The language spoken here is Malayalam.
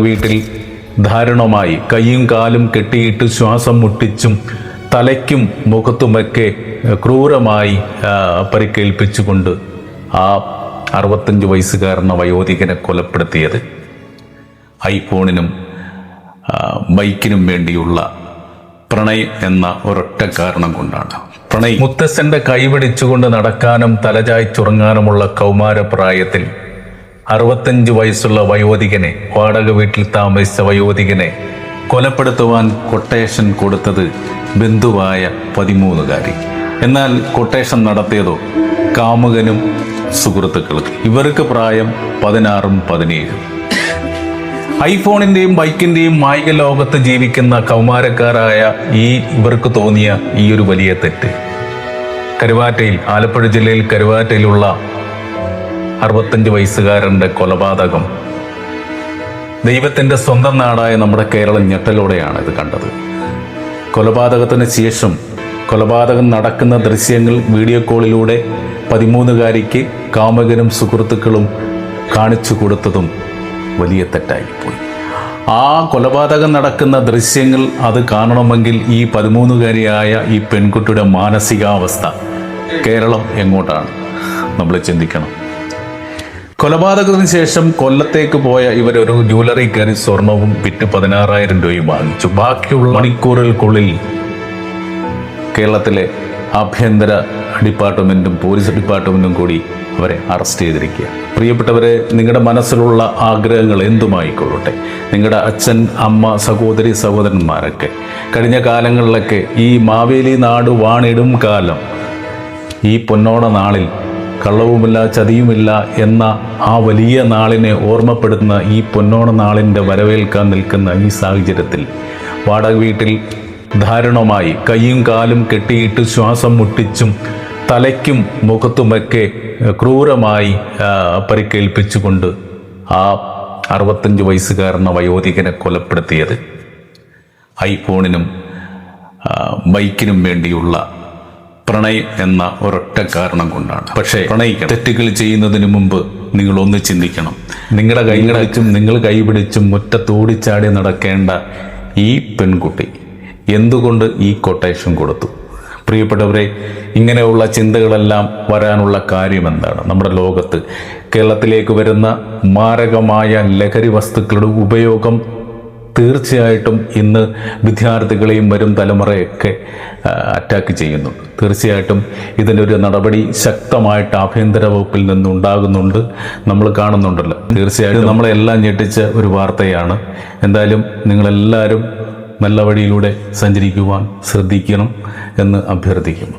വീട്ടിൽ ദാരുണമായി കൈയും കാലും കെട്ടിയിട്ട് ശ്വാസം മുട്ടിച്ചും തലയ്ക്കും മുഖത്തുമൊക്കെ ക്രൂരമായി പരിക്കേൽപ്പിച്ചുകൊണ്ട് ആ 65 വയസ്സുകാരന വയോധികനെ കൊലപ്പെടുത്തിയത് ഐഫോണിനും ബൈക്കിനും വേണ്ടിയുള്ള പ്രണയം എന്ന ഒരൊറ്റ കാരണം കൊണ്ടാണ്. പ്രണയം മുത്തച്ഛൻ്റെ കൈപിടിച്ചുകൊണ്ട് നടക്കാനും തലചായ്ച്ചുറങ്ങാനുമുള്ള കൗമാരപ്രായത്തിൽ 65 വയസ്സുള്ള വയോധികനെ, വാടക വീട്ടിൽ താമസിച്ച വയോധികനെ കൊലപ്പെടുത്തുവാൻ കൊട്ടേഷൻ കൊടുത്തത് ബന്ധുവായ 13കാരി. എന്നാൽ കൊട്ടേഷൻ നടത്തിയതോ കാമുകനും സുഹൃത്തുക്കളും. ഇവർക്ക് പ്രായം 16ഉം 17ഉം. ഐഫോണിൻ്റെയും ബൈക്കിൻ്റെയും മായിക ലോകത്ത് ജീവിക്കുന്ന കൗമാരക്കാരായ ഇവർക്ക് തോന്നിയ ഈ ഒരു വലിയ തെറ്റ് കരുവാറ്റയിൽ, ആലപ്പുഴ ജില്ലയിൽ കരുവാറ്റയിലുള്ള 65 വയസ്സുകാരൻ്റെ കൊലപാതകം ദൈവത്തിൻ്റെ സ്വന്തം നാടായ നമ്മുടെ കേരളം ഞെട്ടലോടെയാണ് ഇത് കണ്ടത്. കൊലപാതകത്തിന് ശേഷം കൊലപാതകം നടക്കുന്ന ദൃശ്യങ്ങൾ വീഡിയോ കോളിലൂടെ 13കാരിക്ക് കാമുകനും സുഹൃത്തുക്കളും കാണിച്ചു കൊടുത്തതും വലിയ തെറ്റായിപ്പോയി. ആ കൊലപാതകം നടക്കുന്ന ദൃശ്യങ്ങൾ അത് കാണണമെങ്കിൽ ഈ 13കാരിയായ ഈ പെൺകുട്ടിയുടെ മാനസികാവസ്ഥ കേരളം എങ്ങോട്ടാണ് നമ്മൾ ചിന്തിക്കണം. കൊലപാതകത്തിന് ശേഷം കൊല്ലത്തേക്ക് പോയ ഇവരൊരു ജ്വല്ലറി കയറി സ്വർണവും വിറ്റ് 16,000 രൂപയും വാങ്ങിച്ചു. ബാക്കിയുള്ള മണിക്കൂറുകൾക്കുള്ളിൽ കേരളത്തിലെ ആഭ്യന്തര ഡിപ്പാർട്ട്മെൻറ്റും പോലീസ് ഡിപ്പാർട്ട്മെൻറ്റും കൂടി അവരെ അറസ്റ്റ് ചെയ്തിരിക്കുക. പ്രിയപ്പെട്ടവരെ, നിങ്ങളുടെ മനസ്സിലുള്ള ആഗ്രഹങ്ങൾ എന്തുമായിക്കൊള്ളട്ടെ, നിങ്ങളുടെ അച്ഛൻ, അമ്മ, സഹോദരി, സഹോദരന്മാരൊക്കെ കഴിഞ്ഞ കാലങ്ങളിലൊക്കെ ഈ മാവേലി നാട് വാണിടും കാലം, ഈ പൊന്നോണ നാളിൽ കള്ളവുമില്ല ചതിയുമില്ല എന്ന ആ വലിയ നാളിനെ ഓർമ്മപ്പെടുത്തുന്ന ഈ പൊന്നോണ നാളിൻ്റെ വരവേൽക്കാൻ നിൽക്കുന്ന ഈ സാഹചര്യത്തിൽ വാടക വീട്ടിൽ ദാരുണമായി കൈയും കാലും കെട്ടിയിട്ട് ശ്വാസം മുട്ടിച്ചും തലയ്ക്കും മുഖത്തുമൊക്കെ ക്രൂരമായി പരിക്കേൽപ്പിച്ചുകൊണ്ട് ആ 65 വയസ്സുകാരന വയോധികനെ കൊലപ്പെടുത്തിയത് ഐഫോണിനും ബൈക്കിനും വേണ്ടിയുള്ള പ്രണയം എന്ന ഒരൊറ്റ കാരണം കൊണ്ടാണ്. പക്ഷേ പ്രണയിക്കണം. തെറ്റുകൾ ചെയ്യുന്നതിന് മുമ്പ് നിങ്ങൾ ഒന്ന് ചിന്തിക്കണം. നിങ്ങളുടെ കൈപിടിച്ചും നിങ്ങൾ കൈപിടിച്ചും മുറ്റത്തോടിച്ചാടി നടക്കേണ്ട ഈ പെൺകുട്ടി എന്തുകൊണ്ട് ഈ കൊട്ടേഷൻ കൊടുത്തു? പ്രിയപ്പെട്ടവരെ, ഇങ്ങനെയുള്ള ചിന്തകളെല്ലാം വരാനുള്ള കാര്യം എന്താണ്? നമ്മുടെ ലോകത്ത് കേരളത്തിലേക്ക് വരുന്ന മാരകമായ ലഹരി വസ്തുക്കളുടെ ഉപയോഗം തീർച്ചയായിട്ടും ഇന്ന് വിദ്യാർത്ഥികളെയും വരും തലമുറയൊക്കെ അറ്റാക്ക് ചെയ്യുന്നുണ്ട്. തീർച്ചയായിട്ടും ഇതിൻ്റെ ഒരു നടപടി ശക്തമായിട്ട് ആഭ്യന്തര വകുപ്പിൽ നിന്നുണ്ടാകുന്നുണ്ട്. നമ്മൾ കാണുന്നുണ്ടല്ലോ. തീർച്ചയായിട്ടും നമ്മളെല്ലാം ഞെട്ടിച്ച ഒരു വാർത്തയാണ്. എന്തായാലും നിങ്ങളെല്ലാവരും നല്ല വഴിയിലൂടെ സഞ്ചരിക്കുവാൻ ശ്രദ്ധിക്കണം എന്ന് അഭ്യർത്ഥിക്കുന്നു.